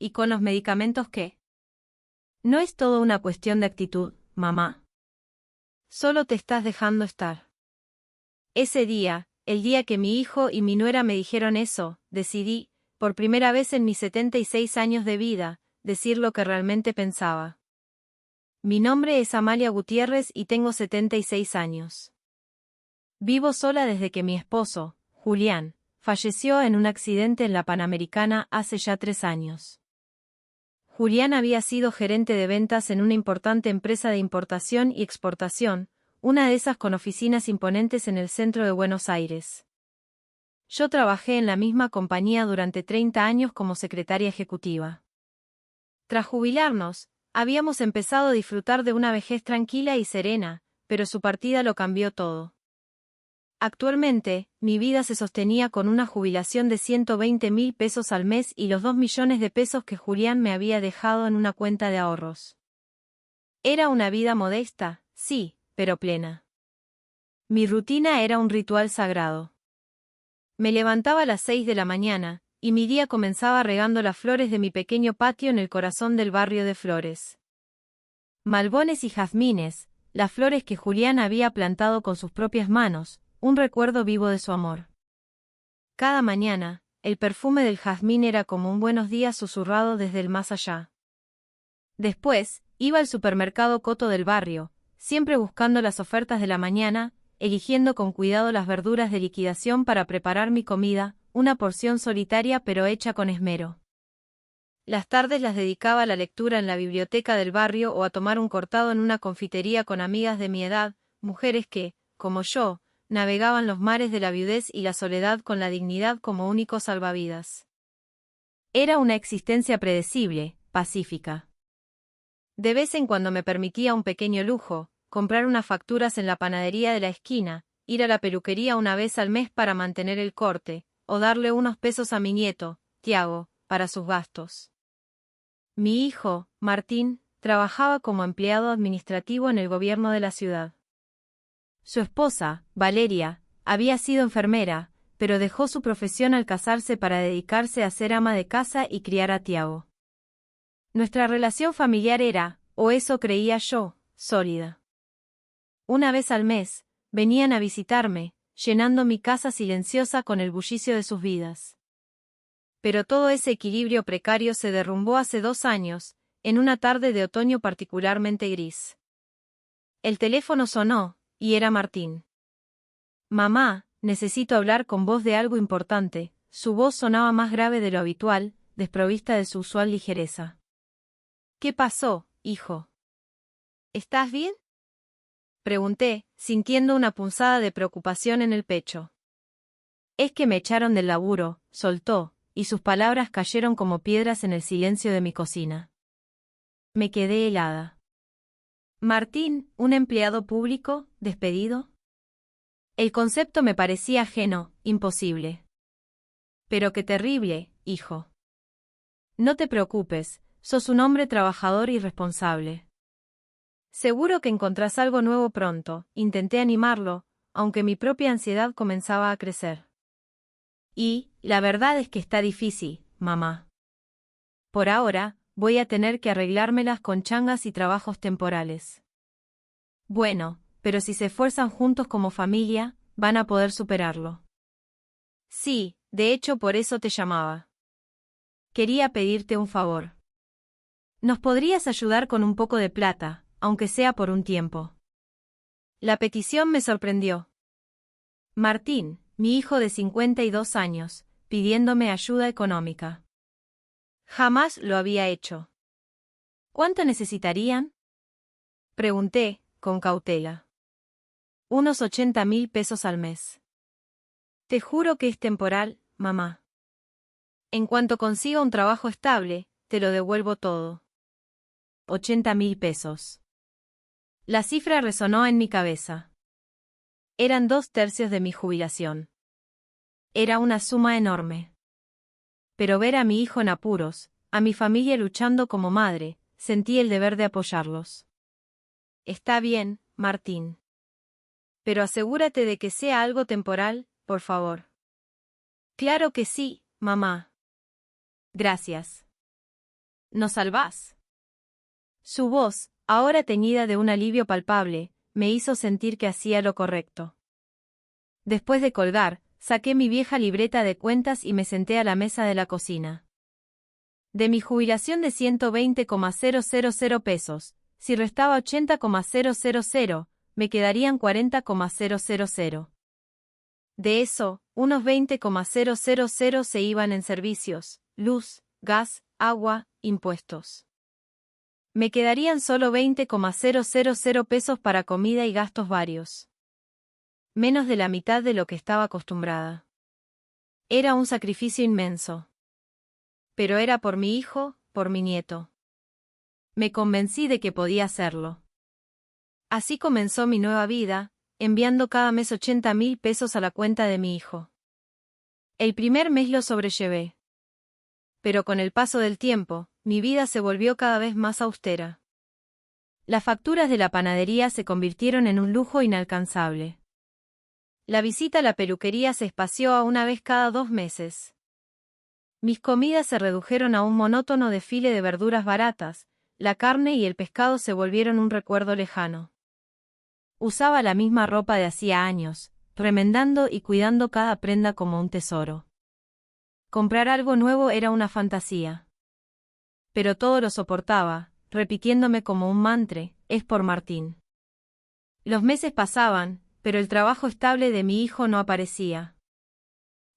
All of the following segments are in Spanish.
¿Y con los medicamentos qué? No es todo una cuestión de actitud, mamá. Solo te estás dejando estar. Ese día, el día que mi hijo y mi nuera me dijeron eso, decidí, por primera vez en mis 76 años de vida, decir lo que realmente pensaba. Mi nombre es Amalia Gutiérrez y tengo 76 años. Vivo sola desde que mi esposo, Julián, falleció en un accidente en la Panamericana hace ya 3 años. Julián había sido gerente de ventas en una importante empresa de importación y exportación, una de esas con oficinas imponentes en el centro de Buenos Aires. Yo trabajé en la misma compañía durante 30 años como secretaria ejecutiva. Tras jubilarnos, habíamos empezado a disfrutar de una vejez tranquila y serena, pero su partida lo cambió todo. Actualmente, mi vida se sostenía con una jubilación de 120.000 pesos al mes y los 2 millones de pesos que Julián me había dejado en una cuenta de ahorros. Era una vida modesta, sí, pero plena. Mi rutina era un ritual sagrado. Me levantaba a las 6 de la mañana, y mi día comenzaba regando las flores de mi pequeño patio en el corazón del barrio de Flores. Malbones y jazmines, las flores que Julián había plantado con sus propias manos, un recuerdo vivo de su amor. Cada mañana, el perfume del jazmín era como un buenos días susurrado desde el más allá. Después, iba al supermercado Coto del barrio, siempre buscando las ofertas de la mañana, eligiendo con cuidado las verduras de liquidación para preparar mi comida, una porción solitaria pero hecha con esmero. Las tardes las dedicaba a la lectura en la biblioteca del barrio o a tomar un cortado en una confitería con amigas de mi edad, mujeres que, como yo, navegaban los mares de la viudez y la soledad con la dignidad como único salvavidas. Era una existencia predecible, pacífica. De vez en cuando me permitía un pequeño lujo, comprar unas facturas en la panadería de la esquina, ir a la peluquería una vez al mes para mantener el corte, o darle unos pesos a mi nieto, Tiago, para sus gastos. Mi hijo, Martín, trabajaba como empleado administrativo en el gobierno de la ciudad. Su esposa, Valeria, había sido enfermera, pero dejó su profesión al casarse para dedicarse a ser ama de casa y criar a Tiago. Nuestra relación familiar era, o eso creía yo, sólida. Una vez al mes, venían a visitarme, llenando mi casa silenciosa con el bullicio de sus vidas. Pero todo ese equilibrio precario se derrumbó hace 2 años, en una tarde de otoño particularmente gris. El teléfono sonó, y era Martín. «Mamá, necesito hablar con vos de algo importante». Su voz sonaba más grave de lo habitual, desprovista de su usual ligereza. «¿Qué pasó, hijo? ¿Estás bien?», pregunté, sintiendo una punzada de preocupación en el pecho. «Es que me echaron del laburo», soltó, y sus palabras cayeron como piedras en el silencio de mi cocina. Me quedé helada. «Martín, un empleado público, despedido». El concepto me parecía ajeno, imposible. «Pero qué terrible, hijo». «No te preocupes, sos un hombre trabajador y responsable. Seguro que encontrás algo nuevo pronto», intenté animarlo, aunque mi propia ansiedad comenzaba a crecer. «Y, la verdad es que está difícil, mamá. Por ahora, voy a tener que arreglármelas con changas y trabajos temporales». «Bueno, pero si se esfuerzan juntos como familia, van a poder superarlo». «Sí, de hecho por eso te llamaba. Quería pedirte un favor. ¿Nos podrías ayudar con un poco de plata, aunque sea por un tiempo?». La petición me sorprendió. Martín, mi hijo de 52 años, pidiéndome ayuda económica. Jamás lo había hecho. «¿Cuánto necesitarían?», pregunté, con cautela. «Unos 80.000 pesos al mes». «Te juro que es temporal, mamá. En cuanto consiga un trabajo estable, te lo devuelvo todo». 80.000 pesos. La cifra resonó en mi cabeza. Eran 2/3 de mi jubilación. Era una suma enorme. Pero ver a mi hijo en apuros, a mi familia luchando como madre, sentí el deber de apoyarlos. «Está bien, Martín. Pero asegúrate de que sea algo temporal, por favor». «Claro que sí, mamá». «Gracias». ¿Nos salvás? Su voz, ahora teñida de un alivio palpable, me hizo sentir que hacía lo correcto. Después de colgar, saqué mi vieja libreta de cuentas y me senté a la mesa de la cocina. De mi jubilación de 120,000 pesos, si restaba 80,000, me quedarían 40,000. De eso, unos 20,000 se iban en servicios, luz, gas, agua, impuestos. Me quedarían solo 20,000 pesos para comida y gastos varios. Menos de la mitad de lo que estaba acostumbrada. Era un sacrificio inmenso. Pero era por mi hijo, por mi nieto. Me convencí de que podía hacerlo. Así comenzó mi nueva vida, enviando cada mes 80.000 pesos a la cuenta de mi hijo. El primer mes lo sobrellevé. Pero con el paso del tiempo, mi vida se volvió cada vez más austera. Las facturas de la panadería se convirtieron en un lujo inalcanzable. La visita a la peluquería se espació a una vez cada 2 meses. Mis comidas se redujeron a un monótono desfile de verduras baratas, la carne y el pescado se volvieron un recuerdo lejano. Usaba la misma ropa de hacía años, remendando y cuidando cada prenda como un tesoro. Comprar algo nuevo era una fantasía. Pero todo lo soportaba, repitiéndome como un mantra, es por Martín. Los meses pasaban, pero el trabajo estable de mi hijo no aparecía.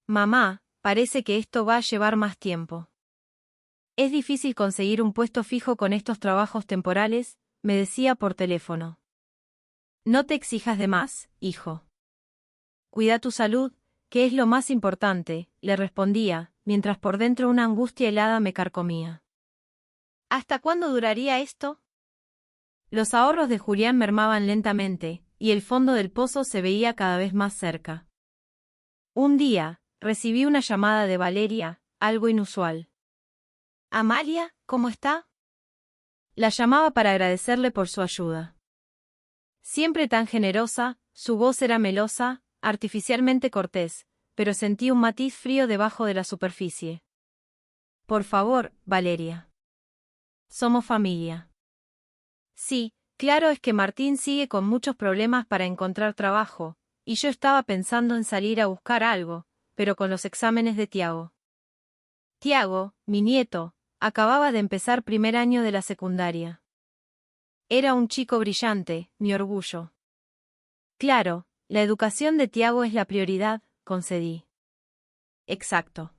Mamá, parece que esto va a llevar más tiempo. Es difícil conseguir un puesto fijo con estos trabajos temporales, me decía por teléfono. No te exijas de más, hijo. Cuida tu salud, que es lo más importante, le respondía, mientras por dentro una angustia helada me carcomía. ¿Hasta cuándo duraría esto? Los ahorros de Julián mermaban lentamente, y el fondo del pozo se veía cada vez más cerca. Un día, recibí una llamada de Valeria, algo inusual. «Amalia, ¿cómo está?» La llamaba para agradecerle por su ayuda. Siempre tan generosa, su voz era melosa, artificialmente cortés, pero sentí un matiz frío debajo de la superficie. «Por favor, Valeria. Somos familia». Sí, claro, es que Martín sigue con muchos problemas para encontrar trabajo, y yo estaba pensando en salir a buscar algo, pero con los exámenes de Tiago. Tiago, mi nieto, acababa de empezar primer año de la secundaria. Era un chico brillante, mi orgullo. Claro, la educación de Tiago es la prioridad, concedí. Exacto.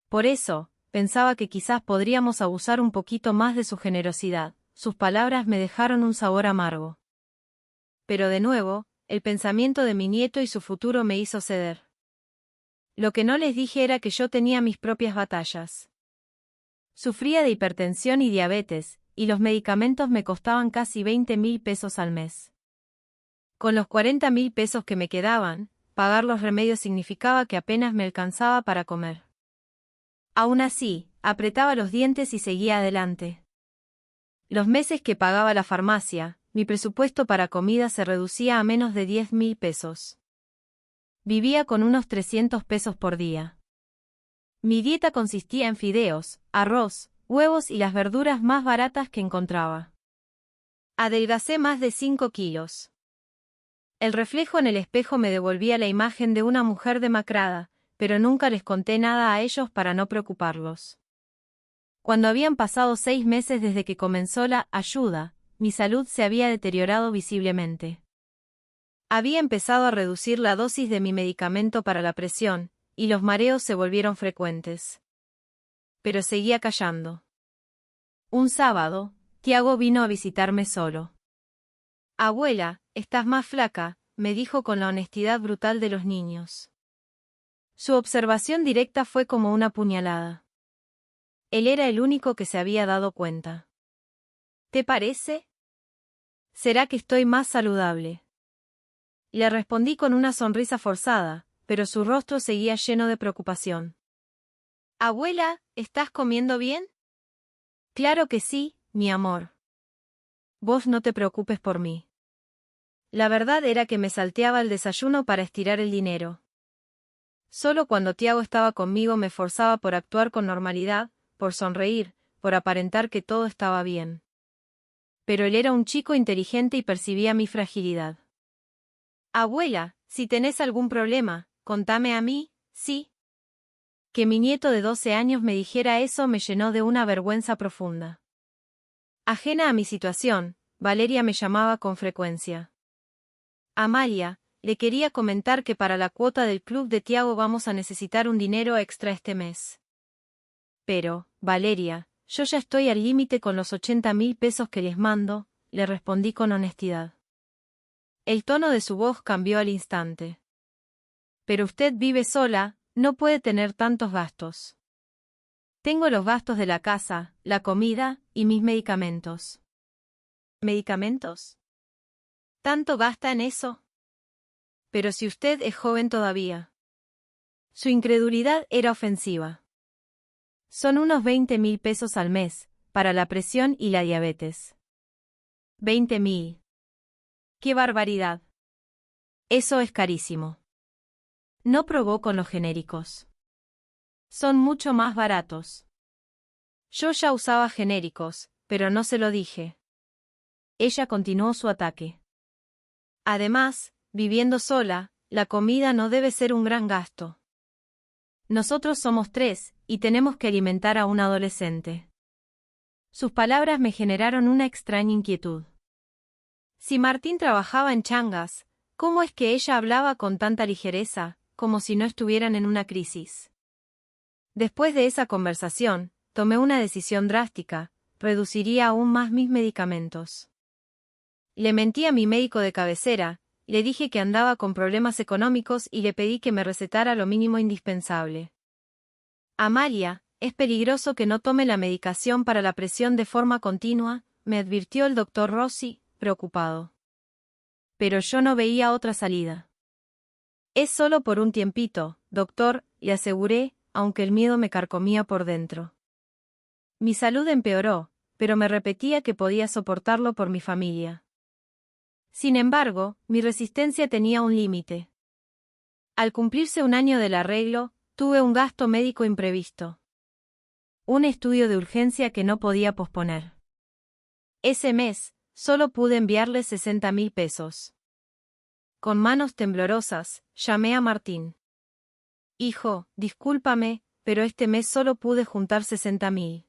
Por eso, pensaba que quizás podríamos abusar un poquito más de su generosidad. Sus palabras me dejaron un sabor amargo. Pero de nuevo, el pensamiento de mi nieto y su futuro me hizo ceder. Lo que no les dije era que yo tenía mis propias batallas. Sufría de hipertensión y diabetes, y los medicamentos me costaban casi 20.000 pesos al mes. Con los 40.000 pesos que me quedaban, pagar los remedios significaba que apenas me alcanzaba para comer. Aún así, apretaba los dientes y seguía adelante. Los meses que pagaba la farmacia, mi presupuesto para comida se reducía a menos de 10.000 pesos. Vivía con unos 300 pesos por día. Mi dieta consistía en fideos, arroz, huevos y las verduras más baratas que encontraba. Adelgacé más de 5 kilos. El reflejo en el espejo me devolvía la imagen de una mujer demacrada, pero nunca les conté nada a ellos para no preocuparlos. Cuando habían pasado 6 meses desde que comenzó la ayuda, mi salud se había deteriorado visiblemente. Había empezado a reducir la dosis de mi medicamento para la presión, y los mareos se volvieron frecuentes. Pero seguía callando. Un sábado, Tiago vino a visitarme solo. «Abuela, estás más flaca», me dijo con la honestidad brutal de los niños. Su observación directa fue como una puñalada. Él era el único que se había dado cuenta. «¿Te parece? ¿Será que estoy más saludable?» Le respondí con una sonrisa forzada, pero su rostro seguía lleno de preocupación. «Abuela, ¿estás comiendo bien?» «Claro que sí, mi amor. Vos no te preocupes por mí». La verdad era que me salteaba el desayuno para estirar el dinero. Solo cuando Tiago estaba conmigo me forzaba por actuar con normalidad, por sonreír, por aparentar que todo estaba bien. Pero él era un chico inteligente y percibía mi fragilidad. Abuela, si tenés algún problema, contame a mí, ¿sí? Que mi nieto de 12 años me dijera eso me llenó de una vergüenza profunda. Ajena a mi situación, Valeria me llamaba con frecuencia. Amalia, le quería comentar que para la cuota del club de Tiago vamos a necesitar un dinero extra este mes. Pero, Valeria, yo ya estoy al límite con los 80.000 pesos que les mando, le respondí con honestidad. El tono de su voz cambió al instante. Pero usted vive sola, no puede tener tantos gastos. Tengo los gastos de la casa, la comida y mis medicamentos. ¿Medicamentos? ¿Tanto gasta en eso? Pero si usted es joven todavía. Su incredulidad era ofensiva. Son unos 20.000 pesos al mes, para la presión y la diabetes. 20.000. ¡Qué barbaridad! Eso es carísimo. No probó con los genéricos. Son mucho más baratos. Yo ya usaba genéricos, pero no se lo dije. Ella continuó su ataque. Además, viviendo sola, la comida no debe ser un gran gasto. Nosotros somos 3, y tenemos que alimentar a un adolescente. Sus palabras me generaron una extraña inquietud. Si Martín trabajaba en Changas, ¿cómo es que ella hablaba con tanta ligereza, como si no estuvieran en una crisis? Después de esa conversación, tomé una decisión drástica: reduciría aún más mis medicamentos. Le mentí a mi médico de cabecera, le dije que andaba con problemas económicos y le pedí que me recetara lo mínimo indispensable. Amalia, es peligroso que no tome la medicación para la presión de forma continua, me advirtió el doctor Rossi, preocupado. Pero yo no veía otra salida. Es solo por un tiempito, doctor, le aseguré, aunque el miedo me carcomía por dentro. Mi salud empeoró, pero me repetía que podía soportarlo por mi familia. Sin embargo, mi resistencia tenía un límite. Al cumplirse un año del arreglo, tuve un gasto médico imprevisto. Un estudio de urgencia que no podía posponer. Ese mes, solo pude enviarle 60.000 pesos. Con manos temblorosas, llamé a Martín. Hijo, discúlpame, pero este mes solo pude juntar 60.000.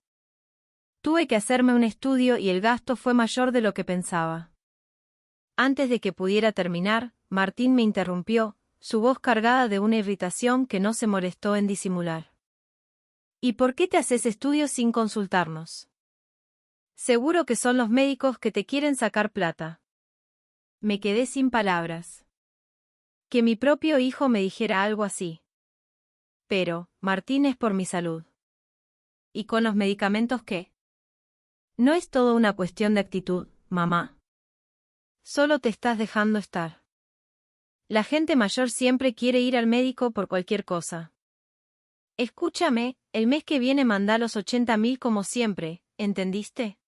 Tuve que hacerme un estudio y el gasto fue mayor de lo que pensaba. Antes de que pudiera terminar, Martín me interrumpió, su voz cargada de una irritación que no se molestó en disimular. ¿Y por qué te haces estudios sin consultarnos? Seguro que son los médicos que te quieren sacar plata. Me quedé sin palabras. Que mi propio hijo me dijera algo así. Pero, Martín, es por mi salud. ¿Y con los medicamentos qué? No es todo una cuestión de actitud, mamá. Solo te estás dejando estar. La gente mayor siempre quiere ir al médico por cualquier cosa. Escúchame, el mes que viene manda los 80.000 como siempre, ¿entendiste?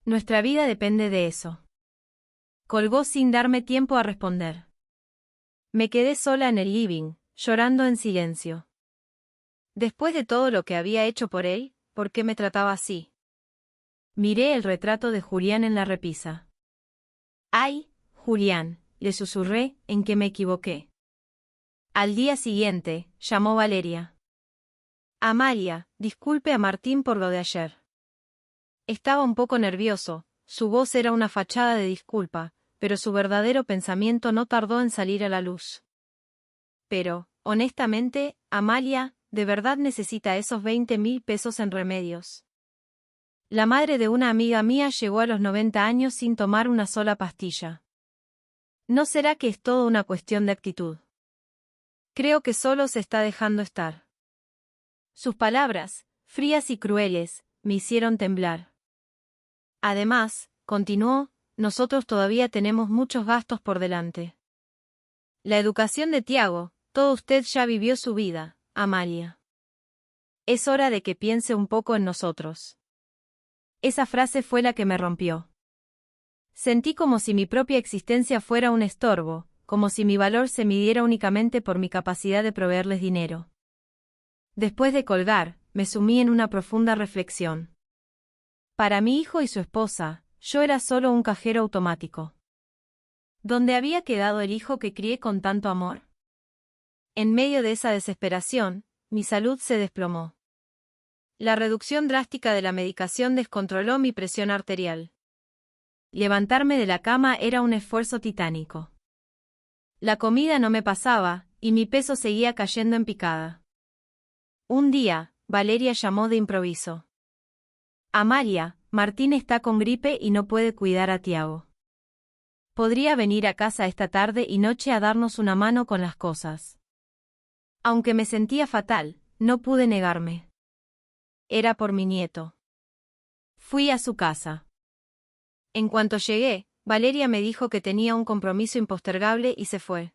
Nuestra vida depende de eso. Colgó sin darme tiempo a responder. Me quedé sola en el living, llorando en silencio. Después de todo lo que había hecho por él, ¿por qué me trataba así? Miré el retrato de Julián en la repisa. ¡Ay, Julián!, le susurré, en que me equivoqué. Al día siguiente, llamó Valeria. Amalia, disculpe a Martín por lo de ayer. Estaba un poco nervioso, su voz era una fachada de disculpa, pero su verdadero pensamiento no tardó en salir a la luz. Pero, honestamente, Amalia, ¿de verdad necesita esos 20.000 pesos en remedios? La madre de una amiga mía llegó a los 90 años sin tomar una sola pastilla. ¿No será que es todo una cuestión de actitud? Creo que solo se está dejando estar. Sus palabras, frías y crueles, me hicieron temblar. Además, continuó, nosotros todavía tenemos muchos gastos por delante. La educación de Tiago, todo usted ya vivió su vida, Amalia. Es hora de que piense un poco en nosotros. Esa frase fue la que me rompió. Sentí como si mi propia existencia fuera un estorbo, como si mi valor se midiera únicamente por mi capacidad de proveerles dinero. Después de colgar, me sumí en una profunda reflexión. Para mi hijo y su esposa, yo era solo un cajero automático. ¿Dónde había quedado el hijo que crié con tanto amor? En medio de esa desesperación, mi salud se desplomó. La reducción drástica de la medicación descontroló mi presión arterial. Levantarme de la cama era un esfuerzo titánico. La comida no me pasaba, y mi peso seguía cayendo en picada. Un día, Valeria llamó de improviso. Amalia, Martín está con gripe y no puede cuidar a Tiago. ¿Podría venir a casa esta tarde y noche a darnos una mano con las cosas? Aunque me sentía fatal, no pude negarme. Era por mi nieto. Fui a su casa. En cuanto llegué, Valeria me dijo que tenía un compromiso impostergable y se fue.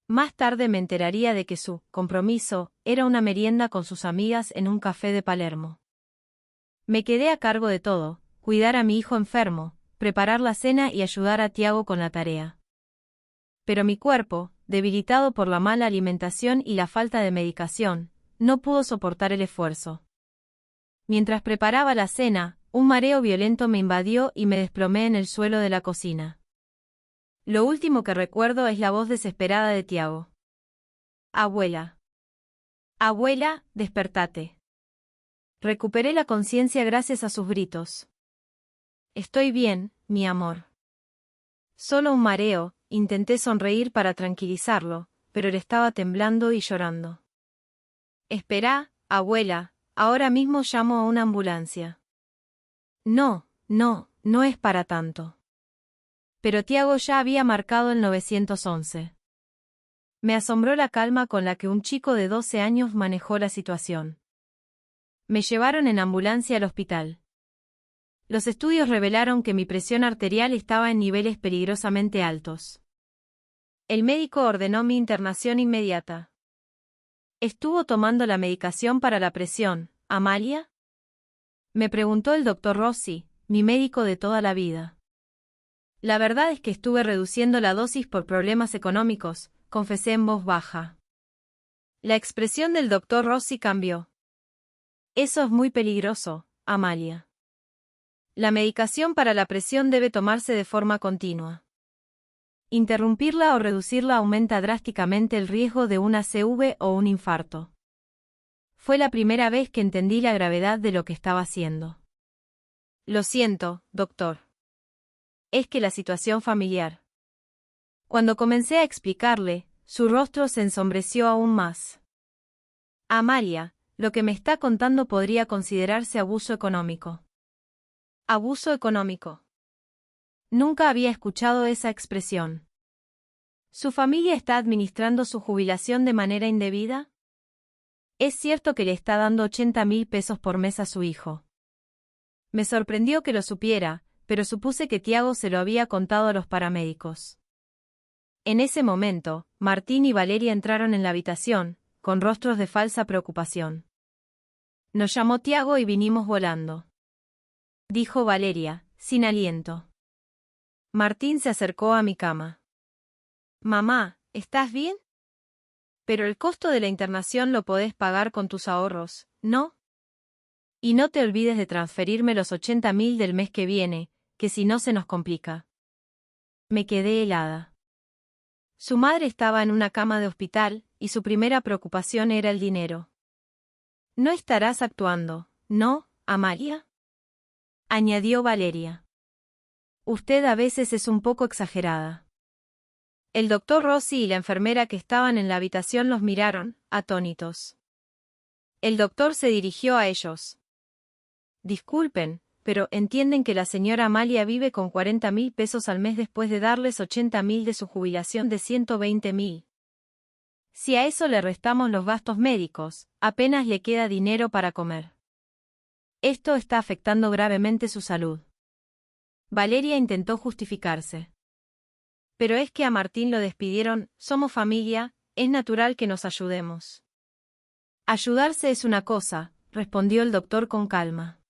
Más tarde me enteraría de que su compromiso era una merienda con sus amigas en un café de Palermo. Me quedé a cargo de todo, cuidar a mi hijo enfermo, preparar la cena y ayudar a Tiago con la tarea. Pero mi cuerpo, debilitado por la mala alimentación y la falta de medicación, no pudo soportar el esfuerzo. Mientras preparaba la cena, un mareo violento me invadió y me desplomé en el suelo de la cocina. Lo último que recuerdo es la voz desesperada de Tiago. Abuela. Abuela, despertate. Recuperé la conciencia gracias a sus gritos. Estoy bien, mi amor. Solo un mareo, intenté sonreír para tranquilizarlo, pero él estaba temblando y llorando. Espera, abuela, ahora mismo llamo a una ambulancia. No, no es para tanto. Pero Tiago ya había marcado el 911. Me asombró la calma con la que un chico de 12 años manejó la situación. Me llevaron en ambulancia al hospital. Los estudios revelaron que mi presión arterial estaba en niveles peligrosamente altos. El médico ordenó mi internación inmediata. ¿Estuvo tomando la medicación para la presión, Amalia? Me preguntó el doctor Rossi, mi médico de toda la vida. La verdad es que estuve reduciendo la dosis por problemas económicos, confesé en voz baja. La expresión del doctor Rossi cambió. Eso es muy peligroso, Amalia. La medicación para la presión debe tomarse de forma continua. Interrumpirla o reducirla aumenta drásticamente el riesgo de una CV o un infarto. Fue la primera vez que entendí la gravedad de lo que estaba haciendo. Lo siento, doctor. Es que la situación familiar. Cuando comencé a explicarle, su rostro se ensombreció aún más. Amalia, lo que me está contando podría considerarse abuso económico. ¿Abuso económico? Nunca había escuchado esa expresión. ¿Su familia está administrando su jubilación de manera indebida? Es cierto que le está dando 80.000 pesos por mes a su hijo. Me sorprendió que lo supiera, pero supuse que Tiago se lo había contado a los paramédicos. En ese momento, Martín y Valeria entraron en la habitación, con rostros de falsa preocupación. Nos llamó Tiago y vinimos volando, dijo Valeria, sin aliento. Martín se acercó a mi cama. Mamá, ¿estás bien? Pero el costo de la internación lo podés pagar con tus ahorros, ¿no? Y no te olvides de transferirme los 80.000 del mes que viene, que si no se nos complica. Me quedé helada. Su madre estaba en una cama de hospital, y su primera preocupación era el dinero. ¿No estarás actuando, no, Amalia?, añadió Valeria. Usted a veces es un poco exagerada. El doctor Rossi y la enfermera que estaban en la habitación los miraron, atónitos. El doctor se dirigió a ellos. Disculpen, pero entienden que la señora Amalia vive con 40.000 pesos al mes después de darles 80.000 de su jubilación de 120.000. Si a eso le restamos los gastos médicos, apenas le queda dinero para comer. Esto está afectando gravemente su salud. Valeria intentó justificarse. Pero es que a Martín lo despidieron, somos familia, es natural que nos ayudemos. Ayudarse es una cosa, respondió el doctor con calma.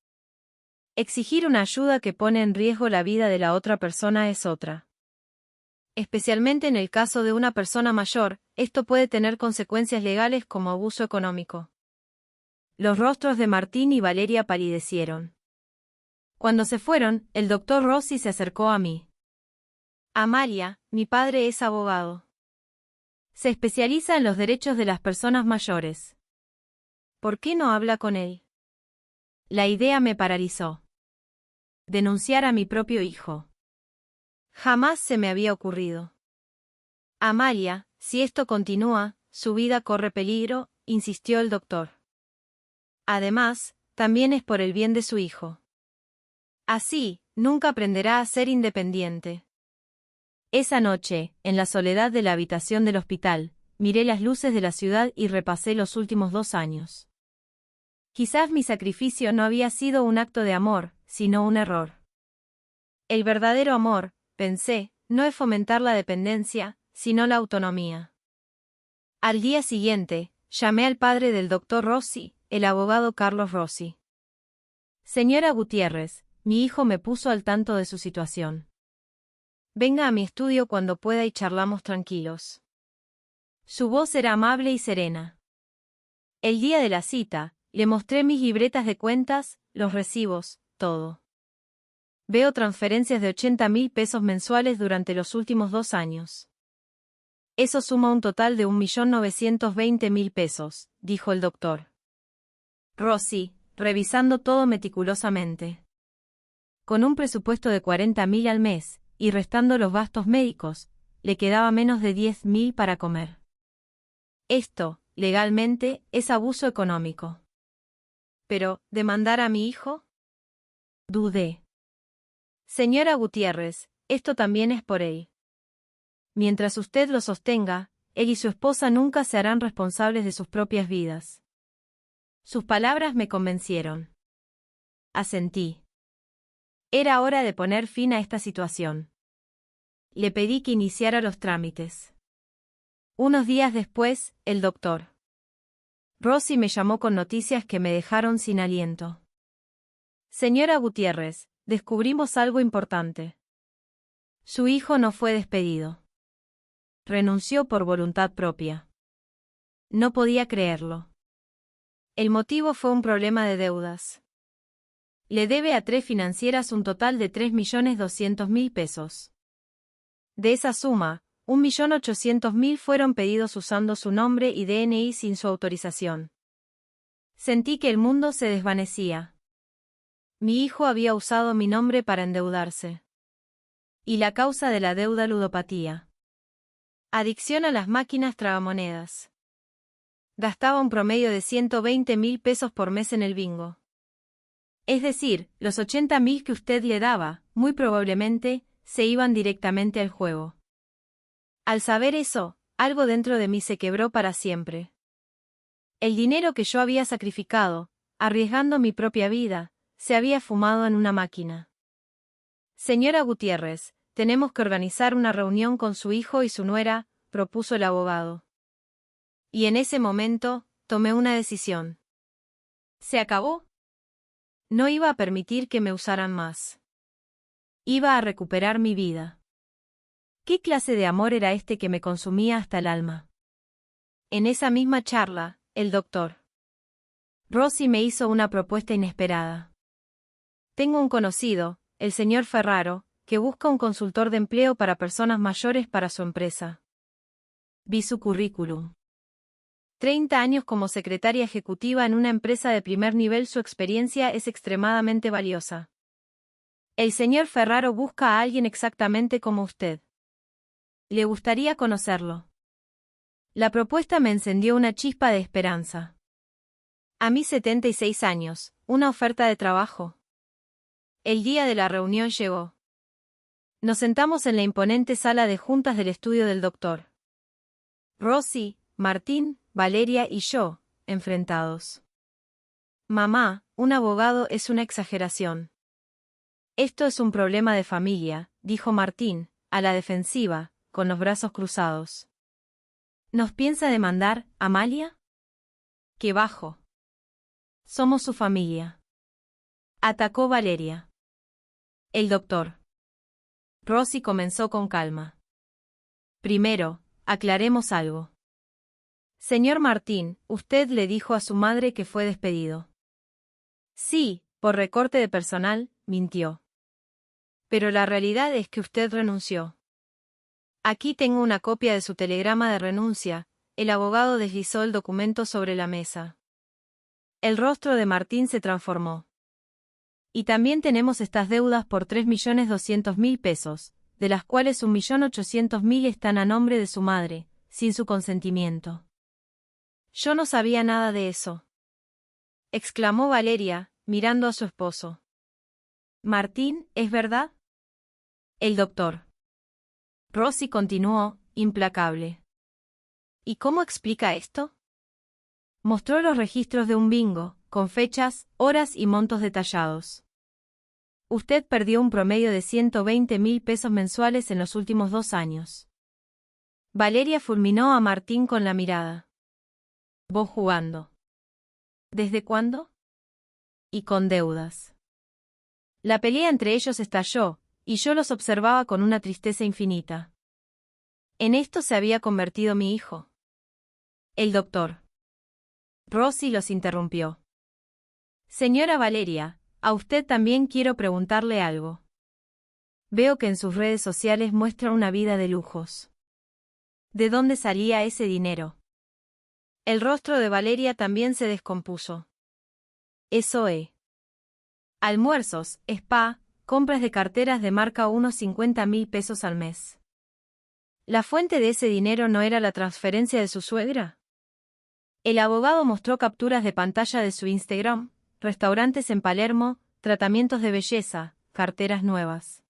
Exigir una ayuda que pone en riesgo la vida de la otra persona es otra. Especialmente en el caso de una persona mayor, esto puede tener consecuencias legales como abuso económico. Los rostros de Martín y Valeria palidecieron. Cuando se fueron, el doctor Rossi se acercó a mí. Amalia, mi padre es abogado. Se especializa en los derechos de las personas mayores. ¿Por qué no habla con él? La idea me paralizó. Denunciar a mi propio hijo. Jamás se me había ocurrido. Amalia, si esto continúa, su vida corre peligro, insistió el doctor. Además, también es por el bien de su hijo. Así, nunca aprenderá a ser independiente. Esa noche, en la soledad de la habitación del hospital, miré las luces de la ciudad y repasé los últimos 2 años. Quizás mi sacrificio no había sido un acto de amor, sino un error. El verdadero amor, pensé, no es fomentar la dependencia, sino la autonomía. Al día siguiente, llamé al padre del doctor Rossi, el abogado Carlos Rossi. Señora Gutiérrez, mi hijo me puso al tanto de su situación. Venga a mi estudio cuando pueda y charlamos tranquilos. Su voz era amable y serena. El día de la cita, le mostré mis libretas de cuentas, los recibos, todo. Veo transferencias de 80.000 pesos mensuales durante los últimos 2 años. Eso suma un total de 1.920.000 pesos, dijo el doctor Rossi, revisando todo meticulosamente. Con un presupuesto de 40.000 al mes, y restando los gastos médicos, le quedaba menos de 10.000 para comer. Esto, legalmente, es abuso económico. Pero, ¿demandar a mi hijo? Dudé. Señora Gutiérrez, esto también es por él. Mientras usted lo sostenga, él y su esposa nunca se harán responsables de sus propias vidas. Sus palabras me convencieron. Asentí. Era hora de poner fin a esta situación. Le pedí que iniciara los trámites. Unos días después, el doctor Rossi me llamó con noticias que me dejaron sin aliento. Señora Gutiérrez, descubrimos algo importante. Su hijo no fue despedido. Renunció por voluntad propia. No podía creerlo. El motivo fue un problema de deudas. Le debe a 3 financieras un total de 3.200.000 pesos. De esa suma, 1.800.000 fueron pedidos usando su nombre y DNI sin su autorización. Sentí que el mundo se desvanecía. Mi hijo había usado mi nombre para endeudarse. Y la causa de la deuda: ludopatía. Adicción a las máquinas tragamonedas. Gastaba un promedio de 120.000 pesos por mes en el bingo. Es decir, los 80.000 que usted le daba, muy probablemente, se iban directamente al juego. Al saber eso, algo dentro de mí se quebró para siempre. El dinero que yo había sacrificado, arriesgando mi propia vida, se había fumado en una máquina. Señora Gutiérrez, tenemos que organizar una reunión con su hijo y su nuera, propuso el abogado. Y en ese momento, tomé una decisión. ¿Se acabó? No iba a permitir que me usaran más. Iba a recuperar mi vida. ¿Qué clase de amor era este que me consumía hasta el alma? En esa misma charla, el doctor Rossi me hizo una propuesta inesperada. Tengo un conocido, el señor Ferraro, que busca un consultor de empleo para personas mayores para su empresa. Vi su currículum. 30 años como secretaria ejecutiva en una empresa de primer nivel. Su experiencia es extremadamente valiosa. El señor Ferraro busca a alguien exactamente como usted. ¿Le gustaría conocerlo? La propuesta me encendió una chispa de esperanza. A mis 76 años, una oferta de trabajo. El día de la reunión llegó. Nos sentamos en la imponente sala de juntas del estudio del doctor Rossi, Martín, Valeria y yo, enfrentados. Mamá, un abogado es una exageración. Esto es un problema de familia, dijo Martín, a la defensiva, con los brazos cruzados. ¿Nos piensa demandar, Amalia? ¡Qué bajo! Somos su familia. Atacó Valeria. El doctor Rossi comenzó con calma. Primero, aclaremos algo. Señor Martín, usted le dijo a su madre que fue despedido. Sí, por recorte de personal, mintió. Pero la realidad es que usted renunció. Aquí tengo una copia de su telegrama de renuncia. El abogado deslizó el documento sobre la mesa. El rostro de Martín se transformó. Y también tenemos estas deudas por 3.200.000 pesos, de las cuales 1.800.000 están a nombre de su madre, sin su consentimiento. Yo no sabía nada de eso, exclamó Valeria, mirando a su esposo. Martín, ¿es verdad? El doctor Rossi continuó, implacable. ¿Y cómo explica esto? Mostró los registros de un bingo, con fechas, horas y montos detallados. Usted perdió un promedio de 120.000 pesos mensuales en los últimos 2 años. Valeria fulminó a Martín con la mirada. Vos jugando. ¿Desde cuándo? Y con deudas. La pelea entre ellos estalló, y yo los observaba con una tristeza infinita. En esto se había convertido mi hijo. El doctor Rossi los interrumpió. Señora Valeria, a usted también quiero preguntarle algo. Veo que en sus redes sociales muestra una vida de lujos. ¿De dónde salía ese dinero? El rostro de Valeria también se descompuso. Eso es. Almuerzos, spa, compras de carteras de marca unos 50.000 pesos al mes. ¿La fuente de ese dinero no era la transferencia de su suegra? El abogado mostró capturas de pantalla de su Instagram, restaurantes en Palermo, tratamientos de belleza, carteras nuevas.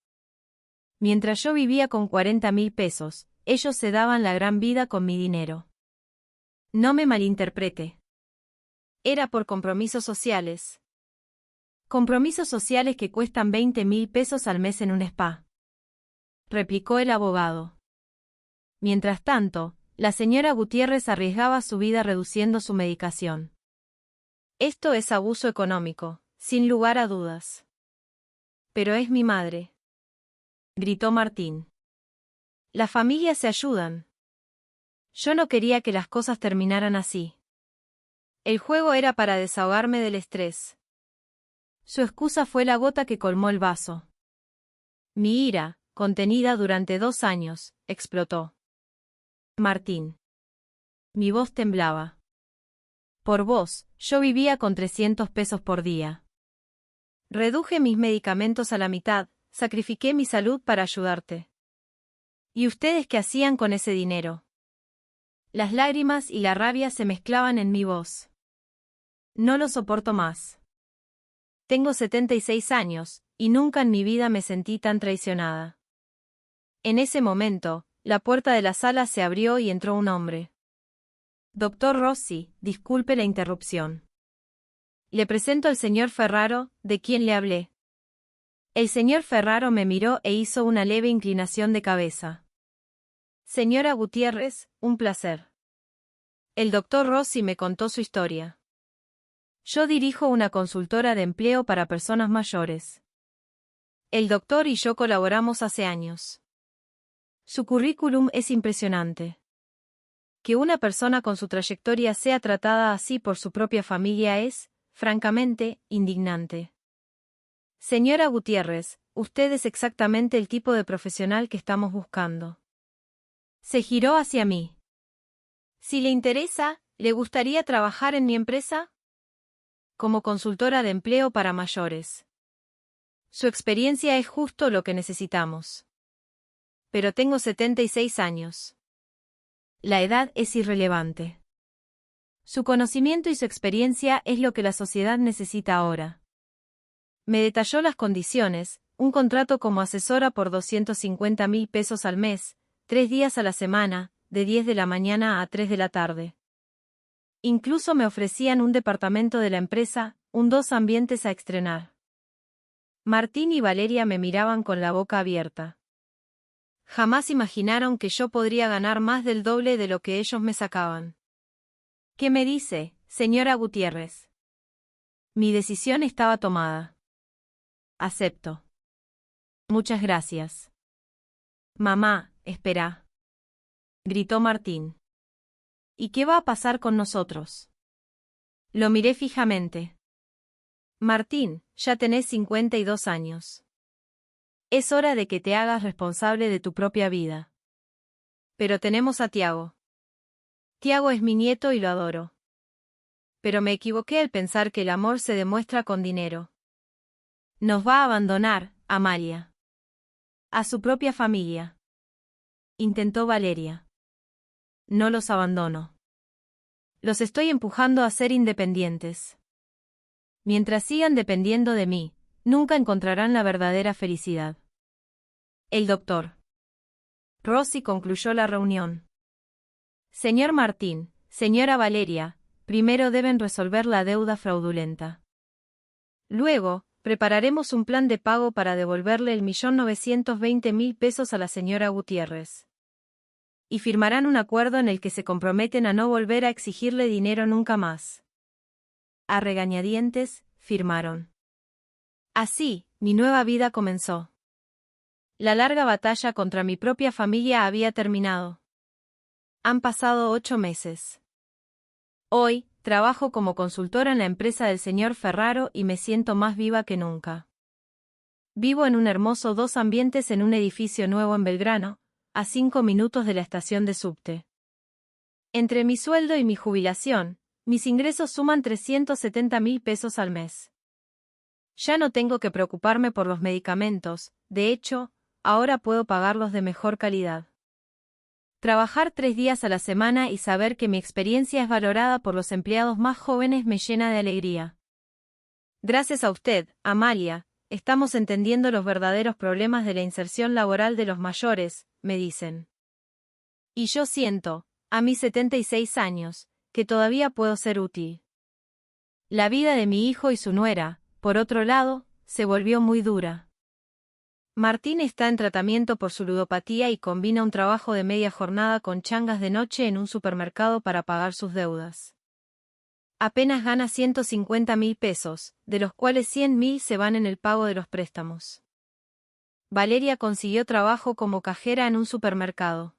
Mientras yo vivía con 40.000 pesos, ellos se daban la gran vida con mi dinero. No me malinterprete. Era por compromisos sociales. Compromisos sociales que cuestan 20.000 pesos al mes en un spa, replicó el abogado. Mientras tanto, la señora Gutiérrez arriesgaba su vida reduciendo su medicación. Esto es abuso económico, sin lugar a dudas. Pero es mi madre, gritó Martín. Las familias se ayudan. Yo no quería que las cosas terminaran así. El juego era para desahogarme del estrés. Su excusa fue la gota que colmó el vaso. Mi ira, contenida durante 2 años, explotó. Martín. Mi voz temblaba. Por vos, yo vivía con 300 pesos por día. Reduje mis medicamentos a la mitad, sacrifiqué mi salud para ayudarte. ¿Y ustedes qué hacían con ese dinero? Las lágrimas y la rabia se mezclaban en mi voz. No lo soporto más. Tengo 76 años, y nunca en mi vida me sentí tan traicionada. En ese momento, la puerta de la sala se abrió y entró un hombre. Doctor Rossi, disculpe la interrupción. Le presento al señor Ferraro, de quien le hablé. El señor Ferraro me miró e hizo una leve inclinación de cabeza. Señora Gutiérrez, un placer. El doctor Rossi me contó su historia. Yo dirijo una consultora de empleo para personas mayores. El doctor y yo colaboramos hace años. Su currículum es impresionante. Que una persona con su trayectoria sea tratada así por su propia familia es, francamente, indignante. Señora Gutiérrez, usted es exactamente el tipo de profesional que estamos buscando. Se giró hacia mí. Si le interesa, ¿le gustaría trabajar en mi empresa? Como consultora de empleo para mayores. Su experiencia es justo lo que necesitamos. Pero tengo 76 años. La edad es irrelevante. Su conocimiento y su experiencia es lo que la sociedad necesita ahora. Me detalló las condiciones, un contrato como asesora por 250.000 pesos al mes, 3 días a la semana, de 10 de la mañana a 3 de la tarde. Incluso me ofrecían un departamento de la empresa, 2 ambientes a estrenar. Martín y Valeria me miraban con la boca abierta. Jamás imaginaron que yo podría ganar más del doble de lo que ellos me sacaban. ¿Qué me dice, señora Gutiérrez? Mi decisión estaba tomada. Acepto. Muchas gracias. Mamá, espera. Gritó Martín. ¿Y qué va a pasar con nosotros? Lo miré fijamente. Martín, ya tenés 52 años. Es hora de que te hagas responsable de tu propia vida. Pero tenemos a Tiago. Tiago es mi nieto y lo adoro. Pero me equivoqué al pensar que el amor se demuestra con dinero. Nos va a abandonar, Amalia. A su propia familia. Intentó Valeria. No los abandono. Los estoy empujando a ser independientes. Mientras sigan dependiendo de mí, nunca encontrarán la verdadera felicidad. El doctor. Rosy concluyó la reunión. Señor Martín, señora Valeria, primero deben resolver la deuda fraudulenta. Luego, prepararemos un plan de pago para devolverle el 1.920.000 pesos a la señora Gutiérrez. Y firmarán un acuerdo en el que se comprometen a no volver a exigirle dinero nunca más. A regañadientes, firmaron. Así, mi nueva vida comenzó. La larga batalla contra mi propia familia había terminado. Han pasado 8 meses. Hoy, trabajo como consultora en la empresa del señor Ferraro y me siento más viva que nunca. Vivo en un hermoso 2 ambientes en un edificio nuevo en Belgrano, a 5 minutos de la estación de subte. Entre mi sueldo y mi jubilación, mis ingresos suman 370.000 pesos al mes. Ya no tengo que preocuparme por los medicamentos, de hecho, ahora puedo pagarlos de mejor calidad. Trabajar 3 días a la semana y saber que mi experiencia es valorada por los empleados más jóvenes me llena de alegría. Gracias a usted, Amalia, estamos entendiendo los verdaderos problemas de la inserción laboral de los mayores, me dicen. Y yo siento, a mis 76 años, que todavía puedo ser útil. La vida de mi hijo y su nuera, por otro lado, se volvió muy dura. Martín está en tratamiento por su ludopatía y combina un trabajo de media jornada con changas de noche en un supermercado para pagar sus deudas. Apenas gana 150.000 pesos, de los cuales 100.000 se van en el pago de los préstamos. Valeria consiguió trabajo como cajera en un supermercado.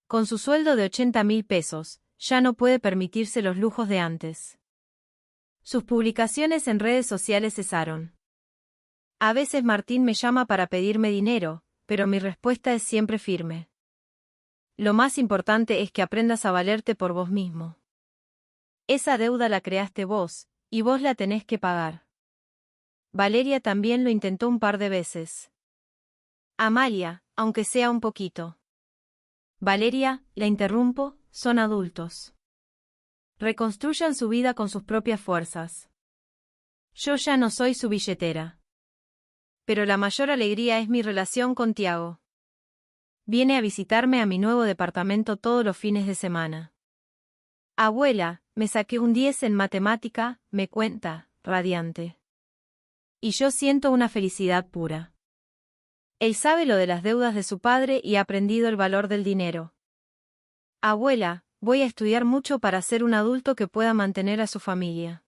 Con su sueldo de 80.000 pesos, ya no puede permitirse los lujos de antes. Sus publicaciones en redes sociales cesaron. A veces Martín me llama para pedirme dinero, pero mi respuesta es siempre firme. Lo más importante es que aprendas a valerte por vos mismo. Esa deuda la creaste vos, y vos la tenés que pagar. Valeria también lo intentó un par de veces. Amalia, aunque sea un poquito. Valeria, la interrumpo, son adultos. Reconstruyan su vida con sus propias fuerzas. Yo ya no soy su billetera. Pero la mayor alegría es mi relación con Tiago. Viene a visitarme a mi nuevo departamento todos los fines de semana. Abuela, me saqué un 10 en matemática, me cuenta, radiante. Y yo siento una felicidad pura. Él sabe lo de las deudas de su padre y ha aprendido el valor del dinero. Abuela, voy a estudiar mucho para ser un adulto que pueda mantener a su familia.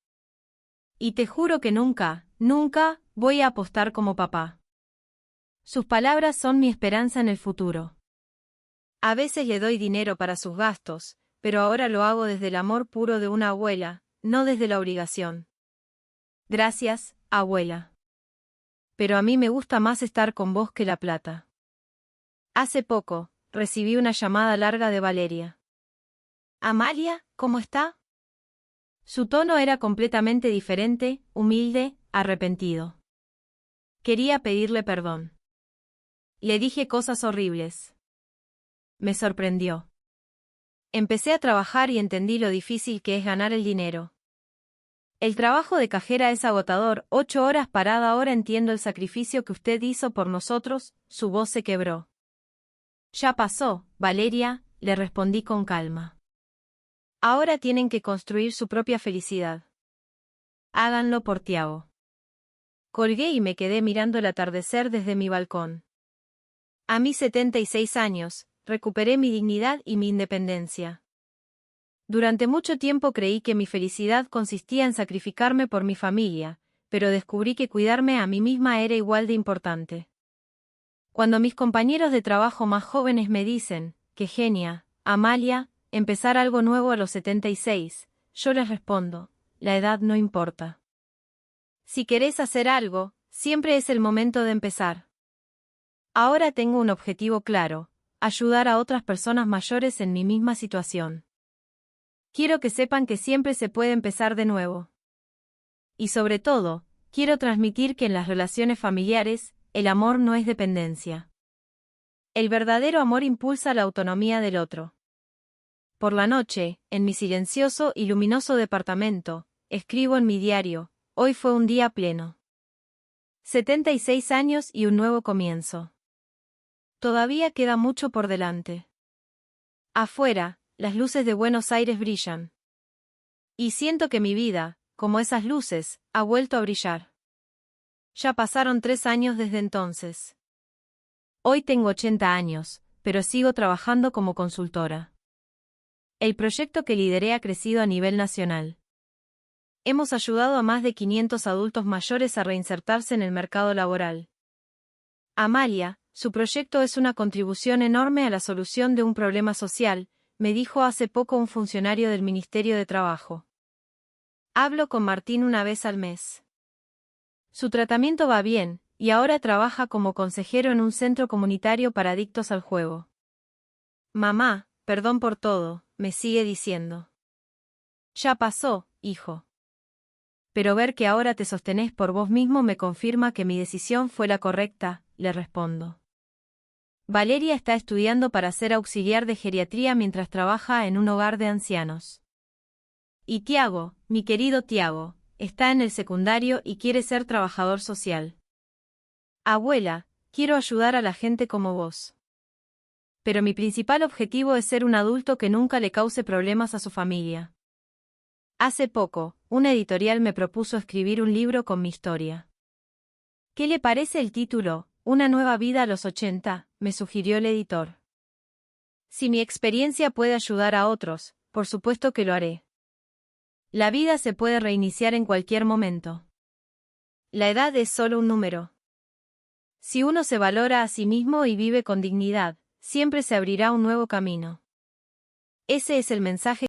Y te juro que nunca, nunca, voy a apostar como papá. Sus palabras son mi esperanza en el futuro. A veces le doy dinero para sus gastos, pero ahora lo hago desde el amor puro de una abuela, no desde la obligación. Gracias, abuela. Pero a mí me gusta más estar con vos que la plata. Hace poco, recibí una llamada larga de Valeria. Amalia, ¿cómo está? Su tono era completamente diferente, humilde, arrepentido. Quería pedirle perdón. Le dije cosas horribles. Me sorprendió. Empecé a trabajar y entendí lo difícil que es ganar el dinero. El trabajo de cajera es agotador, 8 horas parada. Ahora entiendo el sacrificio que usted hizo por nosotros. Su voz se quebró. Ya pasó, Valeria, le respondí con calma. Ahora tienen que construir su propia felicidad. Háganlo por Tiago. Colgué y me quedé mirando el atardecer desde mi balcón. A mis 76 años, recuperé mi dignidad y mi independencia. Durante mucho tiempo creí que mi felicidad consistía en sacrificarme por mi familia, pero descubrí que cuidarme a mí misma era igual de importante. Cuando mis compañeros de trabajo más jóvenes me dicen, ¡qué genia, Amalia, empezar algo nuevo a los 76, yo les respondo, la edad no importa. Si querés hacer algo, siempre es el momento de empezar. Ahora tengo un objetivo claro: ayudar a otras personas mayores en mi misma situación. Quiero que sepan que siempre se puede empezar de nuevo. Y sobre todo, quiero transmitir que en las relaciones familiares, el amor no es dependencia. El verdadero amor impulsa la autonomía del otro. Por la noche, en mi silencioso y luminoso departamento, escribo en mi diario: hoy fue un día pleno. 76 años y un nuevo comienzo. Todavía queda mucho por delante. Afuera, las luces de Buenos Aires brillan. Y siento que mi vida, como esas luces, ha vuelto a brillar. Ya pasaron 3 años desde entonces. Hoy tengo 80 años, pero sigo trabajando como consultora. El proyecto que lideré ha crecido a nivel nacional. Hemos ayudado a más de 500 adultos mayores a reinsertarse en el mercado laboral. Amalia, su proyecto es una contribución enorme a la solución de un problema social, me dijo hace poco un funcionario del Ministerio de Trabajo. Hablo con Martín una vez al mes. Su tratamiento va bien, y ahora trabaja como consejero en un centro comunitario para adictos al juego. Mamá, perdón por todo, me sigue diciendo. Ya pasó, hijo. Pero ver que ahora te sostenés por vos mismo me confirma que mi decisión fue la correcta, le respondo. Valeria está estudiando para ser auxiliar de geriatría mientras trabaja en un hogar de ancianos. Y Tiago, mi querido Tiago, está en el secundario y quiere ser trabajador social. Abuela, quiero ayudar a la gente como vos. Pero mi principal objetivo es ser un adulto que nunca le cause problemas a su familia. Hace poco, una editorial me propuso escribir un libro con mi historia. ¿Qué le parece el título? Una nueva vida a los 80, me sugirió el editor. Si mi experiencia puede ayudar a otros, por supuesto que lo haré. La vida se puede reiniciar en cualquier momento. La edad es solo un número. Si uno se valora a sí mismo y vive con dignidad, siempre se abrirá un nuevo camino. Ese es el mensaje